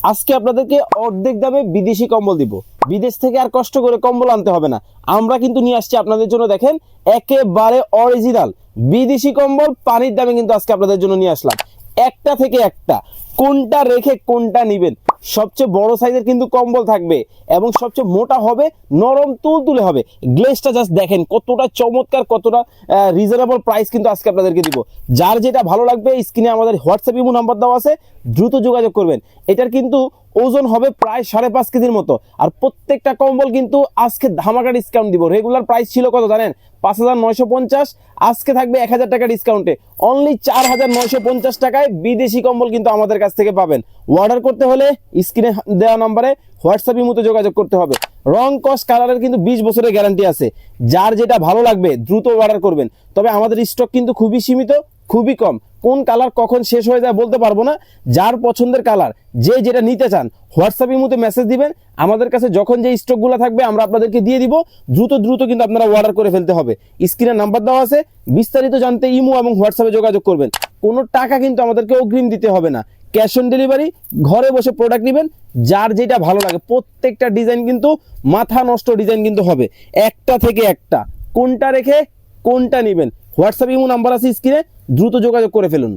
আজকে আপনাদেরকে অর্ধেক দামে বিদেশি কম্বল দিব। বিদেশ থেকে আর কষ্ট করে কম্বল আনতে হবে না, আমরা কিন্তু নিয়ে আসছি আপনাদের জন্য। দেখেন একেবারে অরিজিনাল বিদেশি কম্বল পানির দামে কিন্তু আজকে আপনাদের জন্য নিয়ে আসলাম। একটা থেকে একটা, কোনটা রেখে কোনটা নিবেন। সবচেয়ে বড় সাইজের কিন্তু কম্বল থাকবে এবং সবচেয়ে মোটা হবে, নরম তুলতুলে হবে। গ্লেজটা জাস্ট দেখেন কতটা চমৎকার, কতটা রিজনেবল প্রাইস কিন্তু আজকে আপনাদেরকে দিব। যার যেটা ভালো লাগবে স্ক্রিনে আমাদের হোয়াটসঅ্যাপ ইমো নাম্বার দেওয়া আছে, দ্রুত যোগাযোগ করবেন। এটার কিন্তু ওজন হবে প্রায় 5.5 কেজির মতো। আর প্রত্যেকটা কম্বল কিন্তু আজকে ধামাকা ডিসকাউন্ট দিব। রেগুলার প্রাইস ছিল কত জানেন? 5,950, আজকে থাকবে 1,000 টাকা ডিসকাউন্টে অনলি 4,950 টাকায় বিদেশি কম্বল কিন্তু আমাদের কাছ থেকে পাবেন। অর্ডার করতে হলে স্ক্রিনে দেওয়া নাম্বারে হোয়াটসঅ্যাপ ইমোতে যোগাযোগ করতে হবে। রং কস কালারের কিন্তু 20 বছরের গ্যারান্টি আছে। যার যেটা ভালো লাগবে দ্রুত অর্ডার করবেন। তবে আমাদের স্টক কিন্তু খুবই সীমিত, খুবই কম। কোন কালার কখন শেষ হয়ে যায় বলতে পারবো না। যার পছন্দের কালার, যে যেটা নিতে চান হোয়াটসঅ্যাপ ইমোতে মেসেজ দিবেন। আমাদের কাছে যখন যে স্টকগুলো থাকবে আমরা আপনাদেরকে দিয়ে দিব। দ্রুত দ্রুত কিন্তু আপনারা অর্ডার করে ফেলতে হবে। স্ক্রিনে নাম্বার দেওয়া আছে, বিস্তারিত জানতে ইমো এবং হোয়াটসঅ্যাপে যোগাযোগ করবেন। কোনো টাকা কিন্তু আমাদেরকে অগ্রিম দিতে হবে না, ক্যাশ অন ডেলিভারি। ঘরে বসে প্রোডাক্ট নেবেন, যার যেটা ভালো লাগে। প্রত্যেকটা ডিজাইন কিন্তু মাথা নষ্ট ডিজাইন কিন্তু হবে, একটা থেকে একটা। কোনটা রেখে কোনটা নেবেন। হোয়াটসঅ্যাপ ইমো নাম্বার আছে স্ক্রিনে, দ্রুত যোগাযোগ করে ফেলুন।